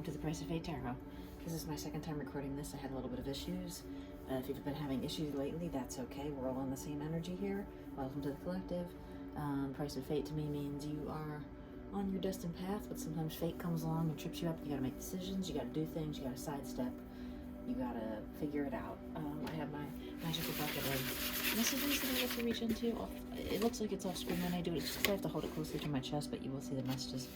welcome to the Price of Fate Tarot. This is my second time recording this. I had a little bit of issues. If you've been having issues lately, that's okay. We're all in the same energy here. Welcome to the collective. Price of Fate to me means you are on your destined path, but sometimes fate comes along and trips you up. You gotta make decisions, you gotta do things, you gotta sidestep, you gotta figure it out. I have my magical bucket of messages that I like to reach into. It looks like it's off screen when I do it. It's just I have to hold it closely to my chest, but you will see the messages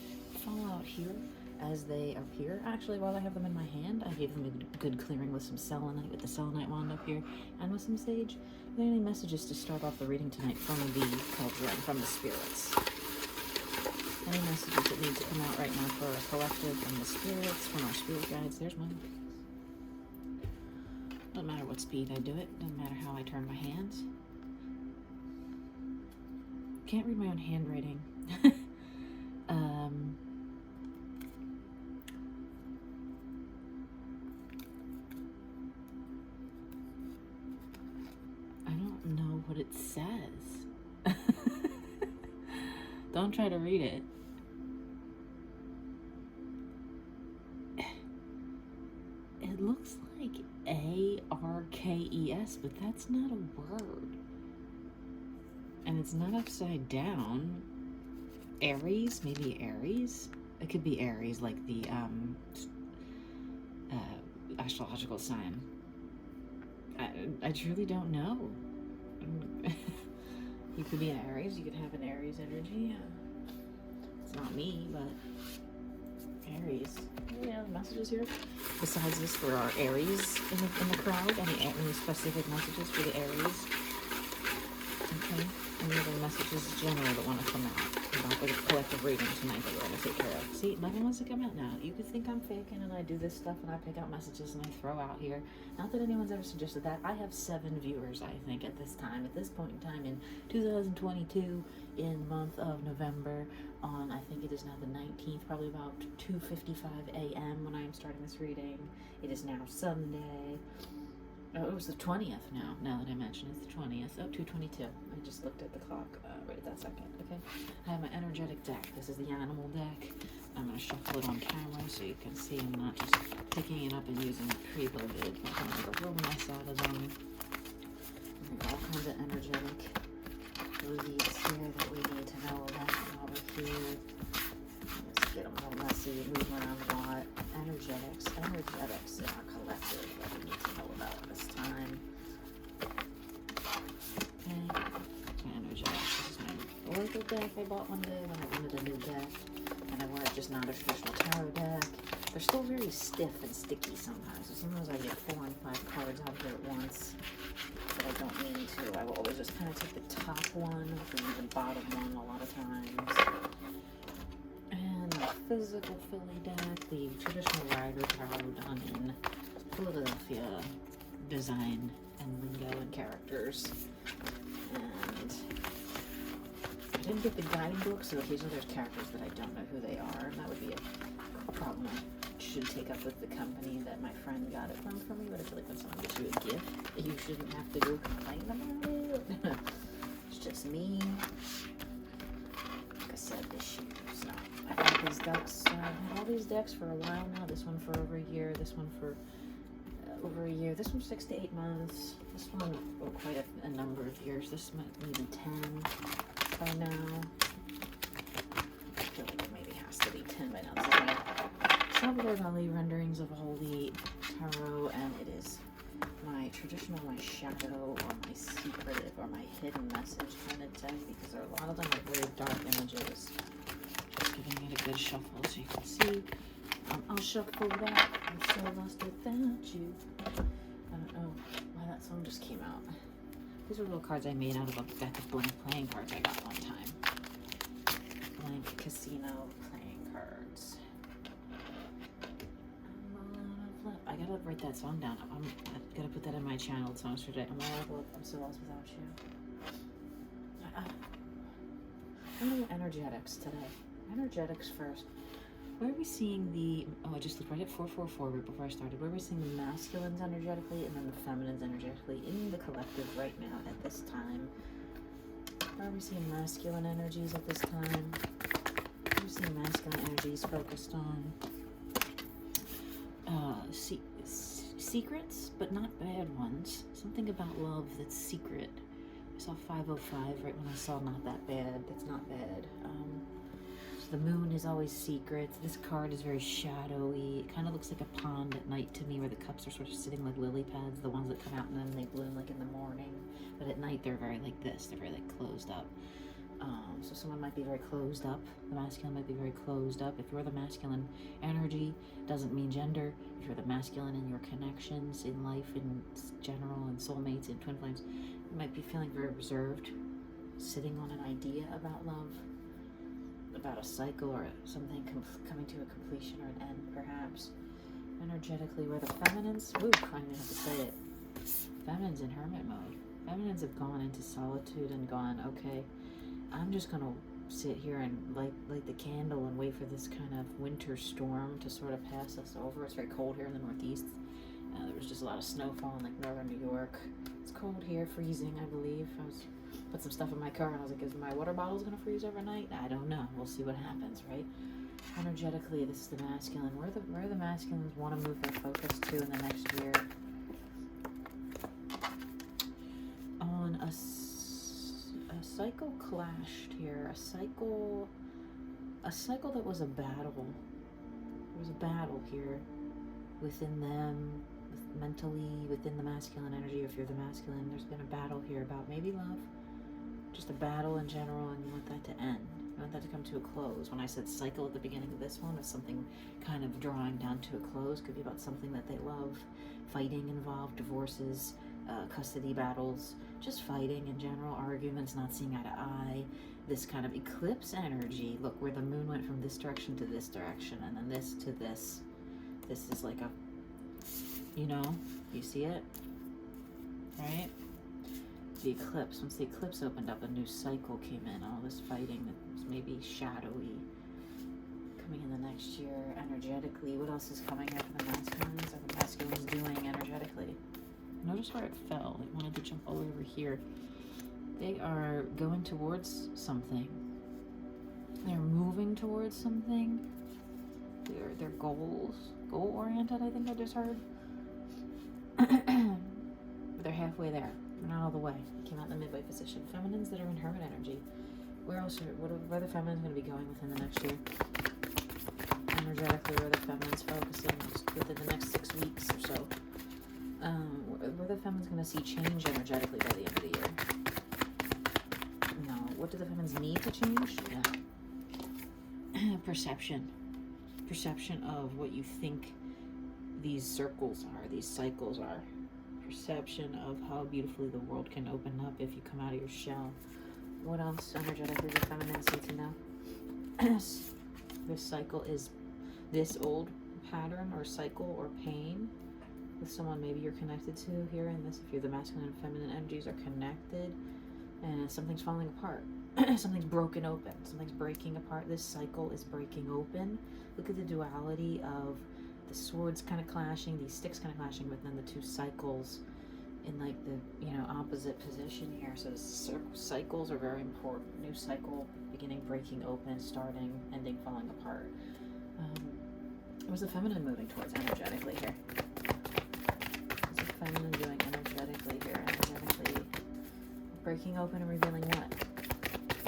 fall out here as they appear. Actually, while I have them in my hand, I gave them a good clearing with some selenite, with the selenite wand up here, and with some sage. Are there any messages to start off the reading tonight from the cauldron, from the spirits? Any messages that need to come out right now for our collective, from the spirits, from our spirit guides? There's one. Doesn't matter what speed I do it, doesn't matter how I turn my hands. Can't read my own handwriting. I don't know what it says. Don't try to read it. It looks like ARKES, but that's not a word. And it's not upside down. Aries, maybe Aries? It could be Aries, like the astrological sign. I truly don't know. You could be an Aries, you could have an Aries energy. It's not me, but Aries. Yeah, messages here. Besides this, for our Aries in the crowd, any specific messages for the Aries? Okay. Any other messages general that want to come out about the collective reading tonight that we're going to take care of? See, nothing wants to come out now. You could think I'm faking and I do this stuff and I pick out messages and I throw out here. Not that anyone's ever suggested that. I have 7 viewers, I think, at this time. At this point in time in 2022, in the month of November, on, I think it is now the 19th, probably about 2:55 a.m. when I am starting this reading. It is now Sunday. Oh, it was the 20th now that I mention it's the 20th. Oh, 2:22. I just looked at the clock right at that second. Okay. I have my energetic deck. This is the animal deck. I'm going to shuffle it on camera so you can see I'm not just picking it up and using it preloaded. I'm going to make a real mess out of them. All kinds of energetic leads here that we need to know about while we're here. Let's get them all messy, move around a lot. Energetics in our collective that we need to know about this time. Okay, energetics. This is my Oracle deck I bought one day when I wanted a new deck, and I wanted just not a traditional tarot deck. They're still very stiff and sticky sometimes, so sometimes I get 4 and 5 cards out here at once, but I don't mean to. I will always just kind of take the top one, leave the bottom one a lot of times. And the physical Philly deck, the traditional Rider Tarot done in Philadelphia design and lingo and characters. And I didn't get the guiding book, so occasionally there's characters that I don't know who they are, and that would be a problem I should take up with the company that my friend got it from for me. But I feel like when someone gets you a gift, you shouldn't have to go complain about it. It's just me. Like I said, this year. So I've had these decks, I've had all these decks for a while now. This one for over a year, this one for over a year, this one 6 to 8 months, this one for quite a number of years. This might maybe 10 by now. I feel like it maybe has to be 10 by now. So I have Salvador Dali renderings of Holy Tarot, and it is my traditional, my shadow, or my secretive, or my hidden message kind of deck, because there are a lot of them are very dark images. Just giving it a good shuffle so you can see. I'll shuffle back. I'm so lost without you. I don't know why that song just came out. These are little cards I made out of a deck of blank playing cards I got one time. Blank casino playing cards. I gotta write that song down. I gotta put that in my channeled songs for today. I'm so lost without you. I'm gonna do energetics today. Energetics first. Where are we seeing the, I just looked right at 444 right before I started. Where are we seeing the masculines energetically and then the feminines energetically in the collective right now at this time? Where are we seeing masculine energies at this time? Where are we seeing masculine energies focused on? secrets, but not bad ones. Something about love that's secret. I saw 505 right when I saw not that bad. That's not bad. So the moon is always secret. This card is very shadowy. It kind of looks like a pond at night to me, where the cups are sort of sitting like lily pads, the ones that come out and then they bloom like in the morning. But at night they're very like this. They're very like closed up. So someone might be very closed up. The masculine might be very closed up. If you're the masculine energy, doesn't mean gender. If you're the masculine in your connections in life in general and soulmates and twin flames, you might be feeling very reserved, sitting on an idea about love, about a cycle or something coming to a completion or an end, perhaps. Energetically, where the feminines, I didn't have to say it. Feminines in hermit mode. Feminines have gone into solitude and gone, okay, I'm just gonna sit here and light the candle and wait for this kind of winter storm to sort of pass us over. It's very cold here in the Northeast. There was just a lot of snowfall in like northern New York. It's cold here, freezing, I believe. I was put some stuff in my car and I was like, is my water bottle's gonna freeze overnight? I don't know. We'll see what happens, right? Energetically, this is the masculine. Where the masculines want to move their focus to in the next year. On a cycle clashed here. A cycle that was a battle. There was a battle here within them, mentally, within the masculine energy. If you're the masculine, there's been a battle here about maybe love, just a battle in general, and you want that to end. You want that to come to a close. When I said cycle at the beginning of this one, it's something kind of drawing down to a close. Could be about something that they love, fighting involved, divorces, custody battles, just fighting in general, arguments, not seeing eye to eye, this kind of eclipse energy. Look, where the moon went from this direction to this direction, and then this to this. This is like a, you see it, right? The eclipse, once the eclipse opened up, a new cycle came in, all this fighting that was maybe shadowy, coming in the next year energetically. What else is coming here for the masculines? Are the masculines doing energetically? Notice where it fell. It wanted to jump all over here. They are going towards something. They're moving towards something. They're goal-oriented, I think I just heard. But they're halfway there. They're not all the way. Came out in the midway position. Feminines that are in hermit energy. Where else where are the feminines going to be going within the next year? Energetically, where are the feminines focusing within the next 6 weeks or so? Where the feminines going to see change energetically by the end of the year? No. What do the feminines need to change? Yeah. Perception of what you think these circles are, these cycles are. Perception of how beautifully the world can open up if you come out of your shell. What else energetically the feminines need to know? This cycle is this old pattern or cycle or pain with someone maybe you're connected to here in this. If you're the masculine and feminine energies are connected and something's falling apart. Something's broken open. Something's breaking apart. This cycle is breaking open. Look at the duality of the swords kind of clashing, these sticks kind of clashing, but then the two cycles in like the opposite position here. So the cycles are very important. New cycle, beginning, breaking open, starting, ending, falling apart. What's the feminine moving towards energetically here? What's the feminine doing energetically here? Energetically breaking open and revealing what?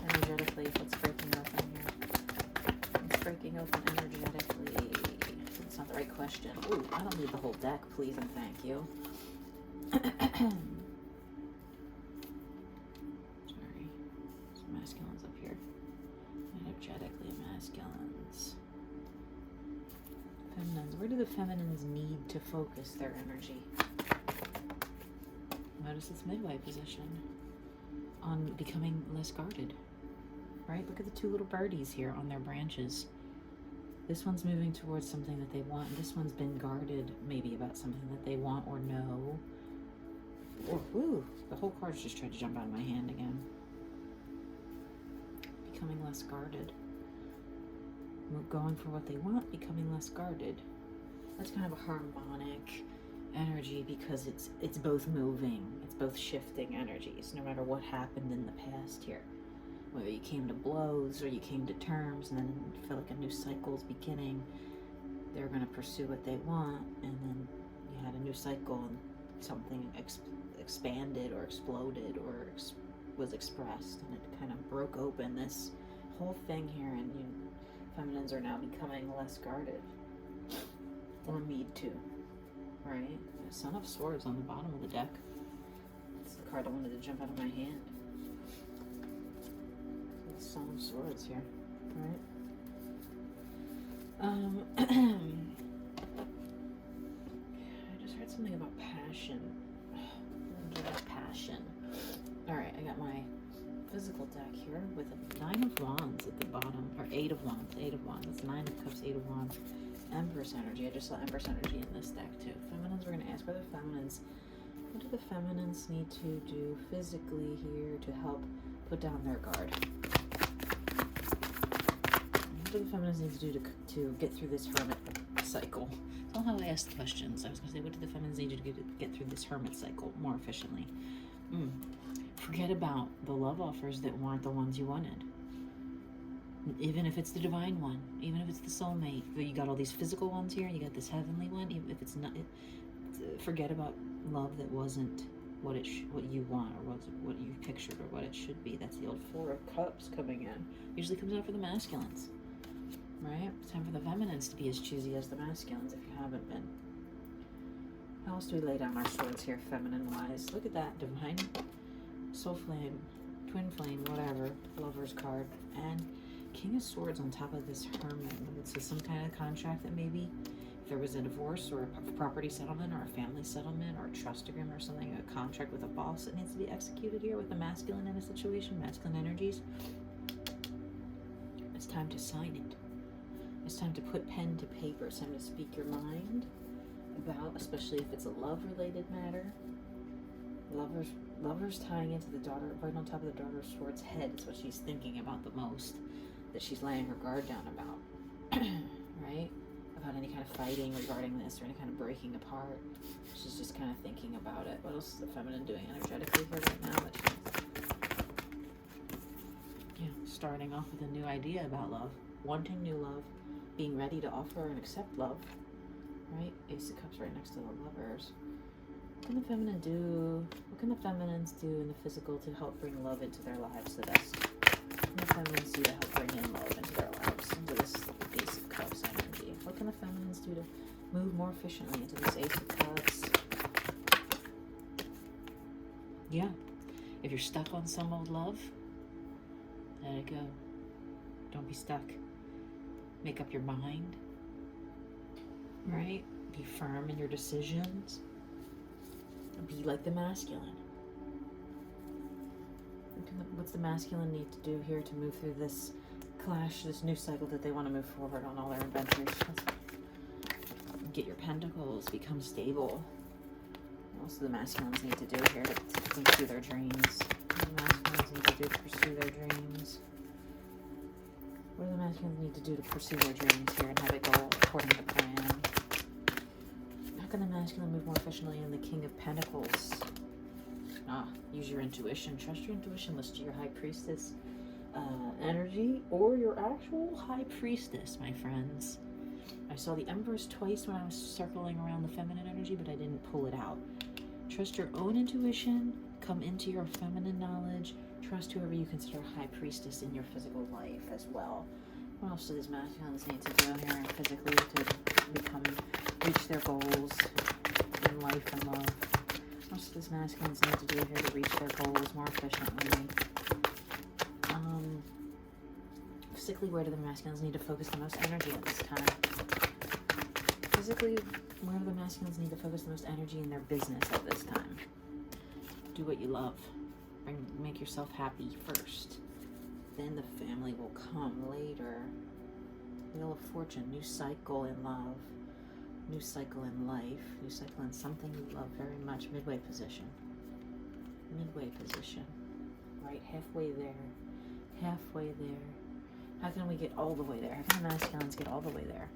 Energetically, what's breaking open here? What's breaking open energetically? That's not the right question. Ooh, I don't need the whole deck, please and thank you. Sorry. Some masculines up here. Energetically, masculines. Feminines. Where do the feminines need to focus their energy? Notice its midway position. On becoming less guarded. Right? Look at the two little birdies here on their branches. This one's moving towards something that they want, and this one's been guarded maybe about something that they want or know. Ooh, the whole card's just tried to jump out of my hand again. Becoming less guarded. Going for what they want, becoming less guarded. That's kind of a harmonic energy because it's both moving, it's both shifting energies, no matter what happened in the past here. Whether you came to blows or you came to terms and then you feel like a new cycle's beginning, there were going to pursue what they want, and then you had a new cycle and something expanded or exploded or was expressed, and it kind of broke open this whole thing here, and feminines are now becoming less guarded, or need to, right? The Son of Swords on the bottom of the deck. It's the card that wanted to jump out of my hand. The Son of Swords here, right? I just heard something about passion. Passion. Alright, I got my physical deck here with a 9 of Wands at the bottom, or 8 of Wands. It's 9 of Cups, 8 of Wands. Empress energy. I just saw Empress energy in this deck too. Feminines, we're going to ask what do the feminines need to do physically here to help put down their guard? What do the feminines need to do to get through this hermit cycle? That's not how I asked the questions. I was going to say, what do the feminines need to do to get through this hermit cycle more efficiently? Forget about the love offers that weren't the ones you wanted. Even if it's the divine one, even if it's the soulmate, you got all these physical ones here, you got this heavenly one. Even if it's not, forget about love that wasn't what you want, or what you pictured, or what it should be. That's the old 4 of Cups coming in. Usually comes out for the masculines, right? It's time for the feminines to be as choosy as the masculines if you haven't been. How else do we lay down our swords here, feminine wise? Look at that, divine, soul flame, twin flame, whatever, lover's card, and King of Swords on top of this hermit. It's some kind of contract that maybe, if there was a divorce or a property settlement or a family settlement or a trust agreement or something, a contract with a boss that needs to be executed here with the masculine in a situation, masculine energies. It's time to sign it. It's time to put pen to paper. It's time to speak your mind about, especially if it's a love-related matter. Lovers tying into the daughter, right on top of the Daughter of Swords' head is what she's thinking about the most, that she's laying her guard down about, right? About any kind of fighting regarding this or any kind of breaking apart. She's just kind of thinking about it. What else is the feminine doing energetically here right now? Starting off with a new idea about love, wanting new love, being ready to offer and accept love, right? Ace of Cups right next to the Lovers. What can the feminine do? What can the feminines do in the physical to help bring love into their lives the best? What can the feminines do to help bring in love into their lives, into this Ace of Cups energy? What can the feminines do to move more efficiently into this Ace of Cups? Yeah. If you're stuck on some old love, let it go. Don't be stuck. Make up your mind. Right? Be firm in your decisions. Be like the masculine. What's the masculine need to do here to move through this clash, this new cycle that they want to move forward on all their adventures? Get your pentacles, become stable. What else do the masculines need to do here to pursue their dreams? What do the masculines need to do to pursue their dreams? What do the masculines need to do to pursue their dreams here and have it go according to plan? How can the masculine move more efficiently in the King of Pentacles? Use your intuition. Trust your intuition. Listen to your High Priestess energy or your actual High Priestess, my friends. I saw the Empress twice when I was circling around the feminine energy, but I didn't pull it out. Trust your own intuition. Come into your feminine knowledge. Trust whoever you consider High Priestess in your physical life as well. What else do these masculines need to do here physically to reach their goals in life and love? What else do these masculines need to do here to reach their goals more efficiently? Physically, where do the masculines need to focus the most energy at this time? Physically, where do the masculines need to focus the most energy in their business at this time? Do what you love. Make yourself happy first. Then the family will come later. Wheel of Fortune, new cycle in love. New cycle in life. New cycle in something you love very much. Midway position. Midway position. Right, halfway there. Halfway there. How can we get all the way there? How can the masculines get all the way there?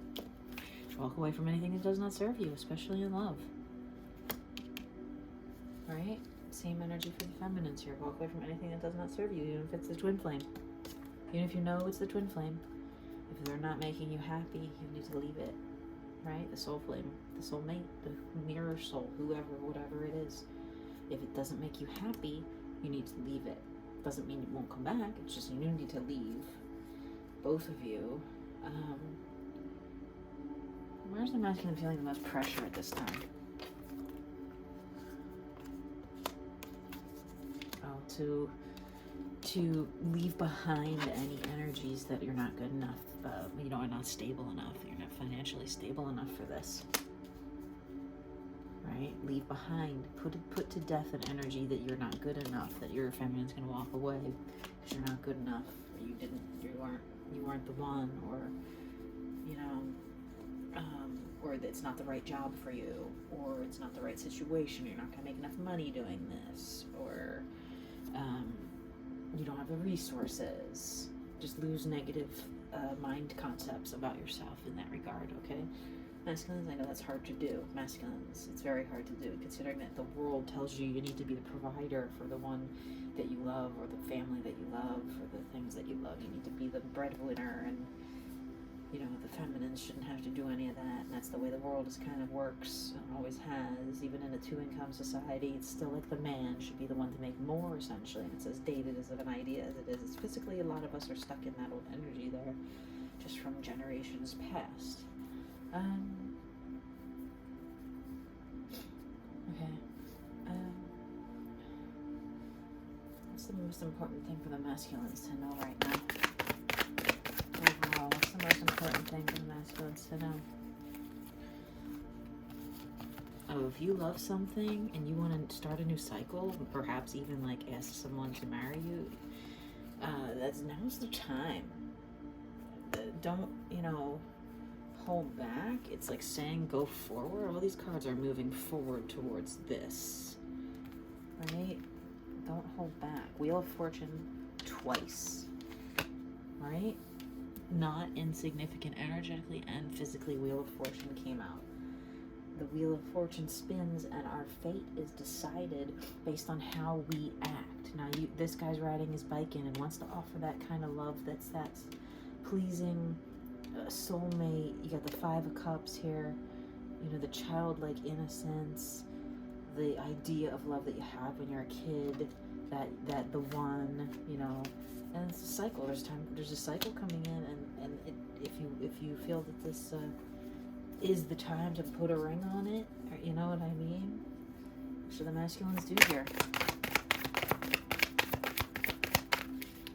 Walk away from anything that does not serve you, especially in love. Right? Same energy for the feminines here. Walk away from anything that does not serve you, even if it's the twin flame. Even if you know it's the twin flame. If they're not making you happy, you need to leave it. right? The soul flame, the soulmate, the mirror soul, whoever, whatever it is. If it doesn't make you happy, you need to leave it. Doesn't mean it won't come back. It's just you need to leave. Both of you. Where's the masculine feeling the most pressure at this time? Oh, to leave behind any energies that you're not good enough, are not stable enough. You're not financially stable enough for this. Right? Leave behind. Put to death an energy that you're not good enough, that your feminine's gonna walk away because you're not good enough, or you weren't the one, or or that it's not the right job for you, or it's not the right situation. You're not gonna make enough money doing this, or you don't have the resources. Just lose negative mind concepts about yourself in that regard, okay? Masculines, I know that's hard to do. Masculines, it's very hard to do, considering that the world tells you you need to be the provider for the one that you love, or the family that you love, or the things that you love. You need to be the breadwinner, and the feminines shouldn't have to do any of that. And that's the way the world kind of works, and always has. Even in a two-income society, it's still like the man should be the one to make more, essentially. And it's as dated as of an idea as it is. It's physically, a lot of us are stuck in that old energy there, just from generations past. Okay. What's the most important thing for the masculines to know right now? Overall, what's the most important thing for the masculines to know? Oh, if you love something and you want to start a new cycle, perhaps even like ask someone to marry you, now's the time. Don't, hold back. It's like saying go forward. All these cards are moving forward towards this, right? Don't hold back. Wheel of Fortune twice, right? Not insignificant energetically and physically. Wheel of Fortune came out. The Wheel of Fortune spins, and our fate is decided based on how we act. Now, this guy's riding his bike in and wants to offer that kind of love that's pleasing, soulmate. You got the Five of Cups here, the childlike innocence, the idea of love that you have when you're a kid, that the one, and it's a cycle. There's a cycle coming in, and if you feel that this is the time to put a ring on it, or, you know what I mean? So the masculines do here.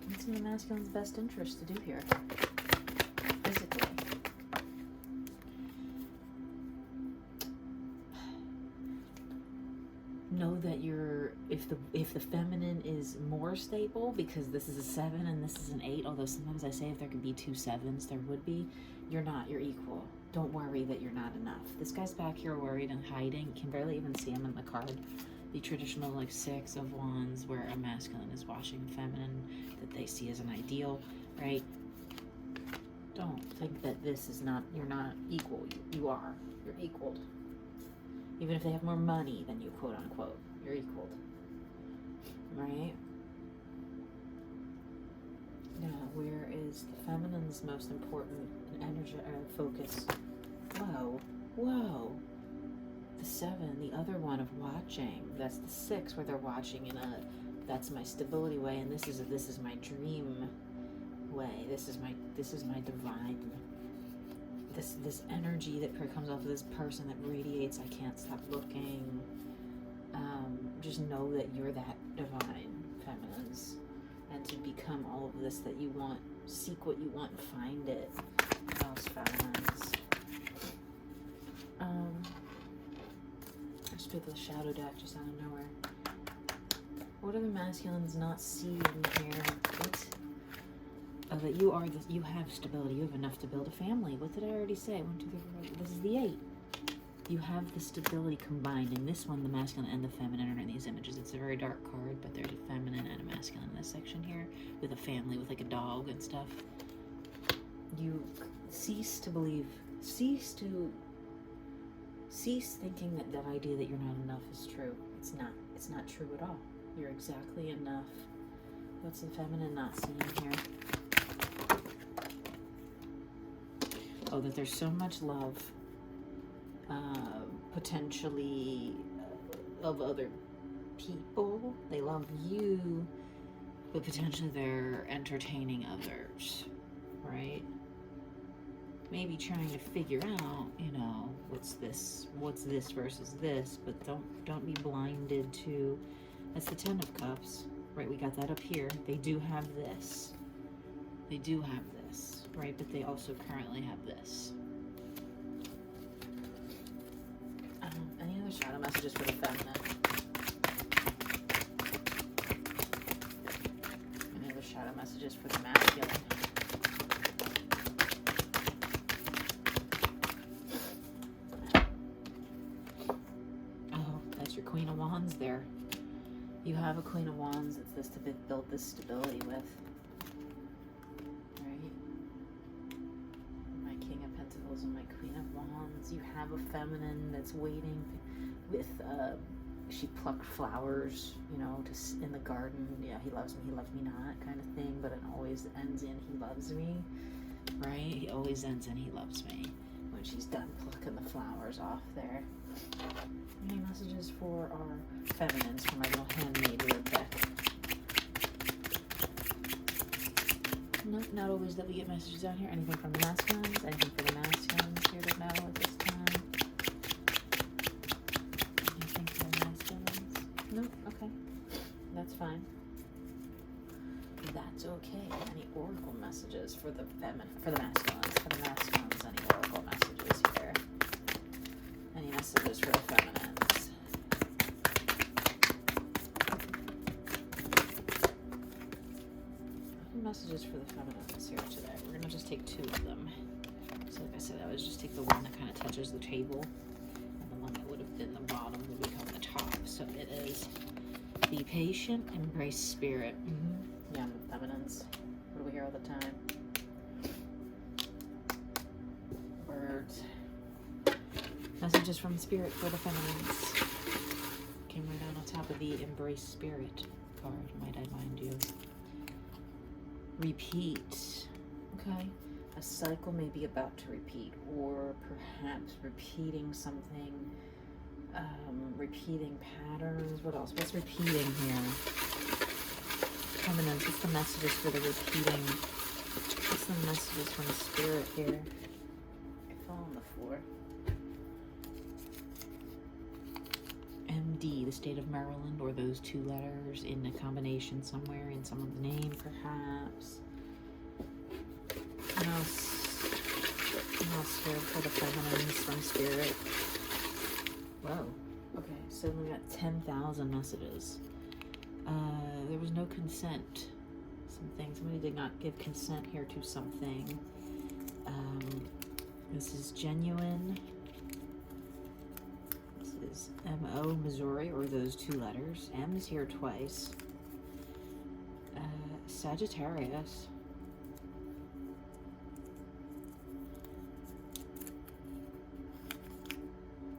What's in the masculine's best interest to do here? Physically. Know that if the feminine is more stable, because this is a 7 and this is an 8, although sometimes I say if there could be 2 7s, there would be. You're not. You're equal. Don't worry that you're not enough. This guy's back here worried and hiding. You can barely even see him in the card. The traditional 6 of Wands, where a masculine is watching a feminine that they see as an ideal, right? Don't think that this is not, you're not equal. You are. You're equaled. Even if they have more money than you, quote unquote, you're equaled. Right? Now, where is the feminine's most important energy focus? Whoa. The 7, the other one of watching. That's the 6 where they're watching that's my stability way, and this is my dream way. This is my divine. This energy that comes off of this person that radiates. I can't stop looking. Just know that you're that divine, feminines, and to become all of this that you want. Seek what you want and find it. Else, feminines. I just picked the shadow deck just out of nowhere. What are the masculines not seeing here? That you have stability. You have enough to build a family. What did I already say? 1, 2, 3, 4. This is the 8. You have the stability combined. In this one, the masculine and the feminine are in these images. It's a very dark card, but there's a feminine and a masculine in this section here, with a family, with a dog and stuff. You cease to believe. Cease thinking that idea that you're not enough is true. It's not. It's not true at all. You're exactly enough. What's the feminine not seeing here? Oh, that there's so much love potentially of other people. They love you, but potentially they're entertaining others, right? Maybe trying to figure out, you know, what's this versus this, but don't be blinded to, that's the 10 of Cups, right? We got that up here. They do have this. They do have this, right? But they also currently have this. Any other shadow messages for the feminine? Any other shadow messages for the masculine? Oh, that's your Queen of Wands there. You have a Queen of Wands that's this to build this stability with. And my Queen of Wands. You have a feminine that's waiting with she plucked flowers, you know, in the garden. Yeah, he loves me not kind of thing, but it always ends in he loves me, right? He always ends in he loves me when she's done plucking the flowers off there. Any messages for our feminines from my little handmade word deck? Nope, not always that we get messages down here. Anything from the masculines? Anything for the masculines here to know at this time? Anything for the masculines? Nope, okay. That's fine. That's okay. Any oracle messages for the feminine, for the masculines? For the masculines, any oracle messages here? Any messages for the feminines? Messages for the feminines here today. We're going to just take 2 of them. So like I said, I would just take the one that kind of touches the table, and the one that would have been the bottom would become the top. So it is be patient, embrace spirit. Yeah, the feminines. What do we hear all the time? Birds. Messages from spirit for the feminines. Came right down on top of the embrace spirit card, might I mind you. Repeat. Okay. A cycle may be about to repeat, or perhaps repeating something, repeating patterns. What else? What's repeating here? Feminine. What's the messages for the repeating? What's the messages from the spirit here? I fell on the floor. MD, the state of Maryland, or those 2 letters in a combination somewhere in someone's name, perhaps. What else here for the feminines from spirit? Whoa. Okay, so we got 10,000 messages. There was no consent. Somebody did not give consent here to something. This is genuine. Is M-O, Missouri, or those 2 letters. M is here twice. Sagittarius.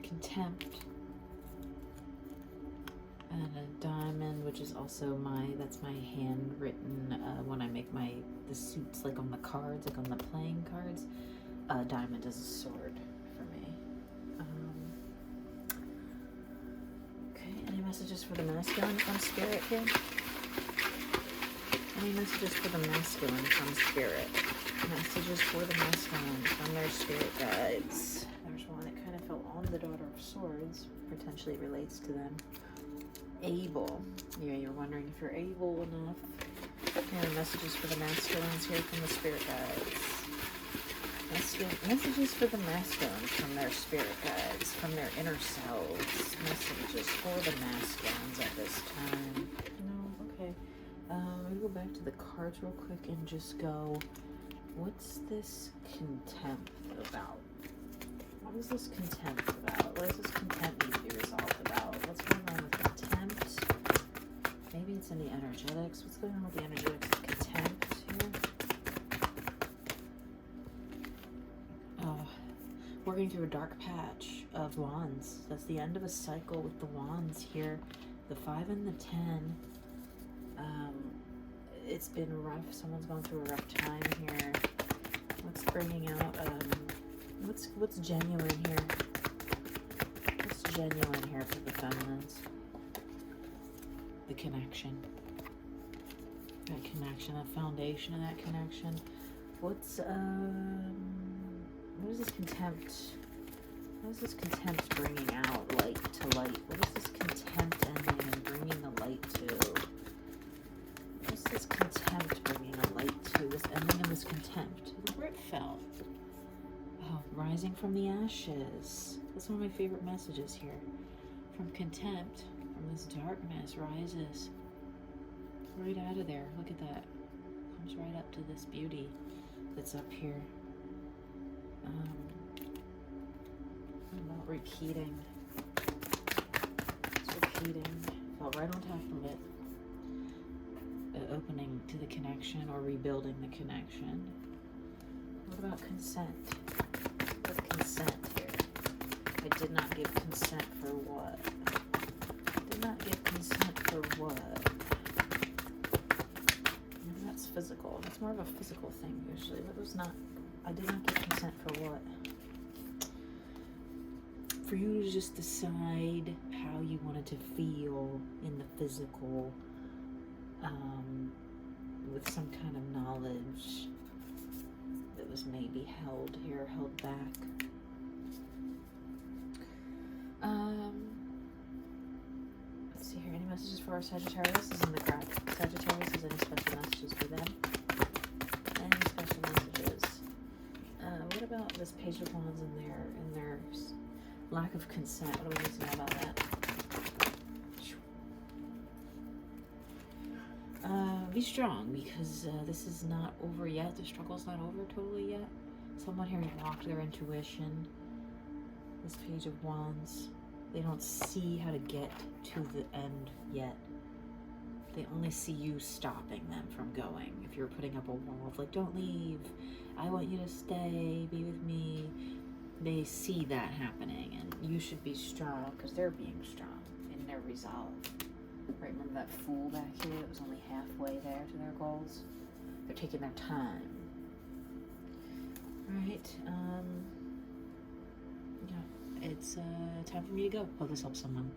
Contempt. And a diamond, which is also that's my handwritten, when I make the suits, like on the cards, like on the playing cards. Diamond is a sword. Messages for the masculine from spirit here? Any messages for the masculine from spirit? Messages for the masculine from their spirit guides. There's one that kind of fell on the Daughter of Swords. Potentially relates to them. Able. Yeah, you're wondering if you're able enough. Any messages for the masculines here from the spirit guides? Messages for the masculines from their spirit guides, from their inner selves. Messages for the masculines at this time. No, okay. Let me go back to the cards real quick and just go, what's this contempt about? What is this contempt about? What does this contempt need to be resolved about? What's going on with contempt? Maybe it's in the energetics. What's going on with the energetics of contempt here? Working through a dark patch of wands. That's the end of a cycle with the wands here. The 5 and the 10. It's been rough. Someone's going through a rough time here. What's bringing out, what's genuine here? genuine here for the feminines. The connection. That connection, that foundation of that connection. What is this contempt? What is this contempt bringing out light to light? What is this contempt ending and bringing the light to? What is this contempt bringing a light to? This ending of this contempt. Look where it fell. Oh, rising from the ashes. That's one of my favorite messages here. From contempt, from this darkness, rises right out of there. Look at that. Comes right up to this beauty that's up here. About repeating. It's repeating. Felt right on top of it. Opening to the connection or rebuilding the connection. What about consent? What's consent here? I did not give consent for what? Did not give consent for what? Maybe that's physical. That's more of a physical thing usually. But it was not. I did not give consent for what? For you to just decide how you wanted to feel in the physical, with some kind of knowledge that was maybe held here, held back. Let's see here. Any messages for our Sagittarius? Is in the crowd. Sagittarius, is any special messages for them? Any special messages? What about this Page of Wands in their lack of consent? What do we need to know about that? Be strong, because this is not over yet. The struggle's not over totally yet. Someone here blocked their intuition. This Page of Wands. They don't see how to get to the end yet. They only see you stopping them from going. If you're putting up a wall of like, don't leave, I want you to stay, be with me. They see that happening, and you should be strong because they're being strong in their resolve. Right, remember that Fool back here that was only halfway there to their goals? They're taking their time. Alright, yeah, it's time for me to go. Hope this helps someone.